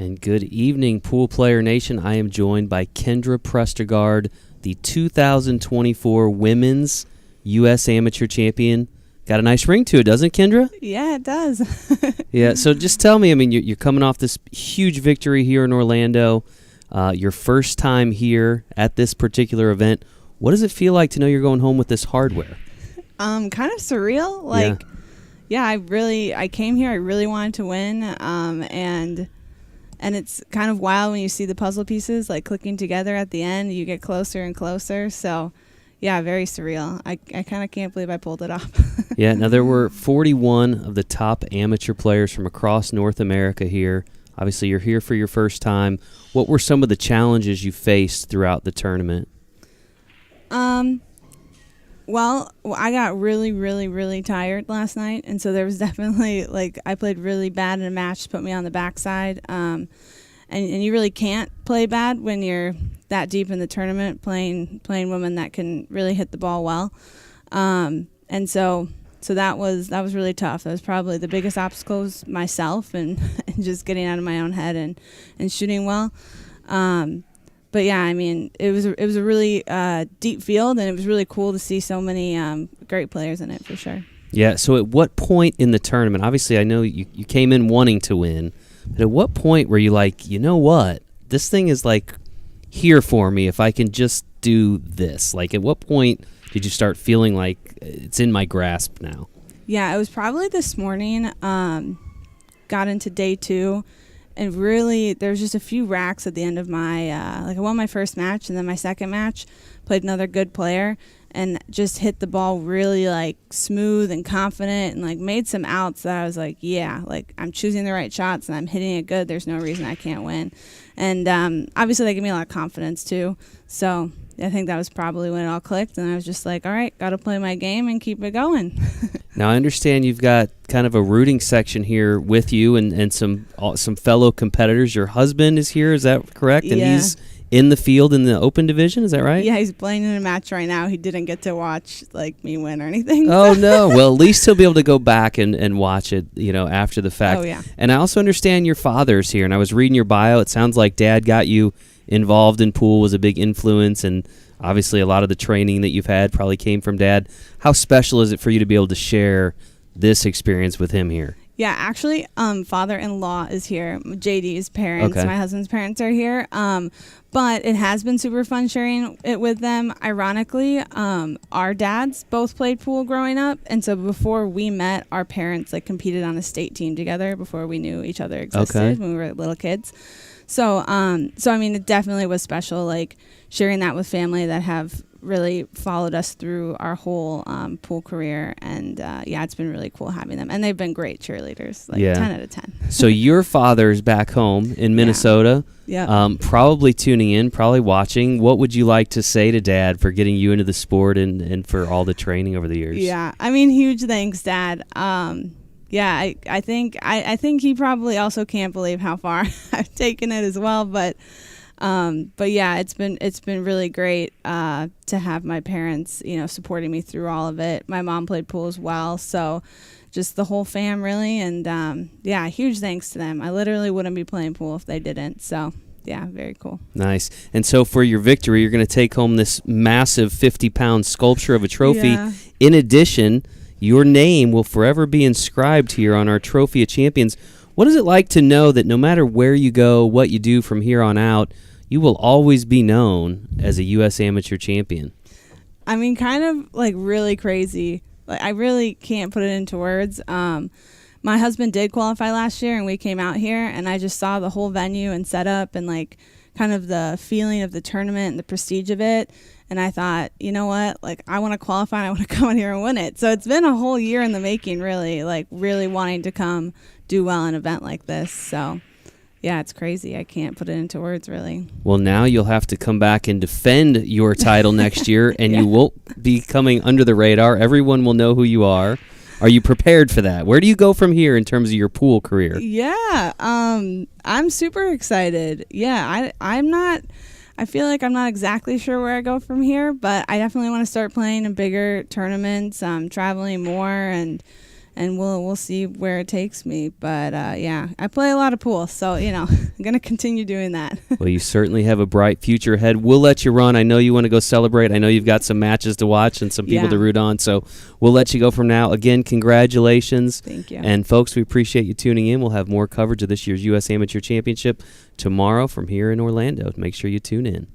And good evening, Pool Player Nation. I am joined by Kindra Prestegard, the 2024 Women's U.S. Amateur Champion. Got a nice ring to it, doesn't it, Kindra? Yeah, it does. Yeah, so just tell me, I mean, you're coming off this huge victory here in Orlando, your first time here at this particular event. What does it feel like to know you're going home with this hardware? Kind of surreal. I came here, I really wanted to win, and it's kind of wild when you see the puzzle pieces like clicking together at the end. You get closer and closer, so yeah, very surreal. I kind of can't believe I pulled it off. Yeah, now there were 41 of the top amateur players from across North America here. Obviously, you're here for your first time. What were some of the challenges you faced throughout the tournament? Well, I got really, really, really tired last night, and so there was definitely, I played really bad in a match to put me on the backside, and you really can't play bad when you're that deep in the tournament, playing women that can really hit the ball well, and so that was really tough. That was probably the biggest obstacle was myself and just getting out of my own head and shooting well. But yeah, I mean, it was a really deep field, and it was really cool to see so many great players in it for sure. Yeah, so at what point in the tournament, obviously I know you came in wanting to win, but at what point were you like, you know what, this thing is like here for me if I can just do this? Like at what point did you start feeling like it's in my grasp now? Yeah, it was probably this morning, got into day 2. And really, there was just a few racks at the end of my, I won my first match, and then my second match, played another good player, and just hit the ball really, smooth and confident, and, made some outs that I was like, yeah, I'm choosing the right shots, and I'm hitting it good. There's no reason I can't win. And obviously, that gave me a lot of confidence, too. So I think that was probably when it all clicked, and I was just like, all right, got to play my game and keep it going. Now, I understand you've got kind of a rooting section here with you and some fellow competitors. Your husband is here, is that correct? And yeah. He's in the field in the open division, is that right? Yeah, he's playing in a match right now. He didn't get to watch, me win or anything. Oh, no. Well, at least he'll be able to go back and watch it, after the fact. Oh, yeah. And I also understand your father's here, and I was reading your bio. It sounds like Dad got you involved in pool, was a big influence, and obviously a lot of the training that you've had probably came from Dad. How special is it for you to be able to share this experience with him here? Yeah, actually, father-in-law is here. JD's parents, okay. My husband's parents are here. But it has been super fun sharing it with them. Ironically, our dads both played pool growing up, and so before we met, our parents competed on a state team together before we knew each other existed when we were little kids. So I mean, it definitely was special, sharing that with family that have really followed us through our whole pool career, and it's been really cool having them, and they've been great cheerleaders, 10 out of 10. So your father's back home in Minnesota, probably tuning in, probably watching. What would you like to say to Dad for getting you into the sport and for all the training over the years? Yeah, I mean, huge thanks, Dad. I think he probably also can't believe how far I've taken it as well, but yeah, it's been really great to have my parents, supporting me through all of it. My mom played pool as well, so just the whole fam really, and huge thanks to them. I literally wouldn't be playing pool if they didn't. So yeah, very cool. Nice. And so for your victory, you're going to take home this massive 50-pound sculpture of a trophy. Yeah. In addition, your name will forever be inscribed here on our Trophy of Champions. What is it like to know that no matter where you go, what you do from here on out, you will always be known as a U.S. Amateur Champion? I mean, kind of really crazy. I really can't put it into words. My husband did qualify last year, and we came out here, and I just saw the whole venue and setup and kind of the feeling of the tournament and the prestige of it. And I thought, you know what, I want to qualify, and I want to come in here and win it. So it's been a whole year in the making, really, really wanting to come do well in an event like this. So yeah, it's crazy. I can't put it into words, really. Well, now you'll have to come back and defend your title next year, and you won't be coming under the radar. Everyone will know who you are. Are you prepared for that? Where do you go from here in terms of your pool career? Yeah, I'm super excited. Yeah, I feel like I'm not exactly sure where I go from here, but I definitely want to start playing in bigger tournaments, traveling more, and and we'll see where it takes me. But yeah, I play a lot of pool, so I'm gonna continue doing that. Well, you certainly have a bright future ahead. We'll let you run. I know you want to go celebrate. I know you've got some matches to watch and some people to root on, so we'll let you go from now. Again, congratulations. Thank you. And folks, we appreciate you tuning in. We'll have more coverage of this year's U.S. Amateur Championship tomorrow from here in Orlando. Make sure you tune in.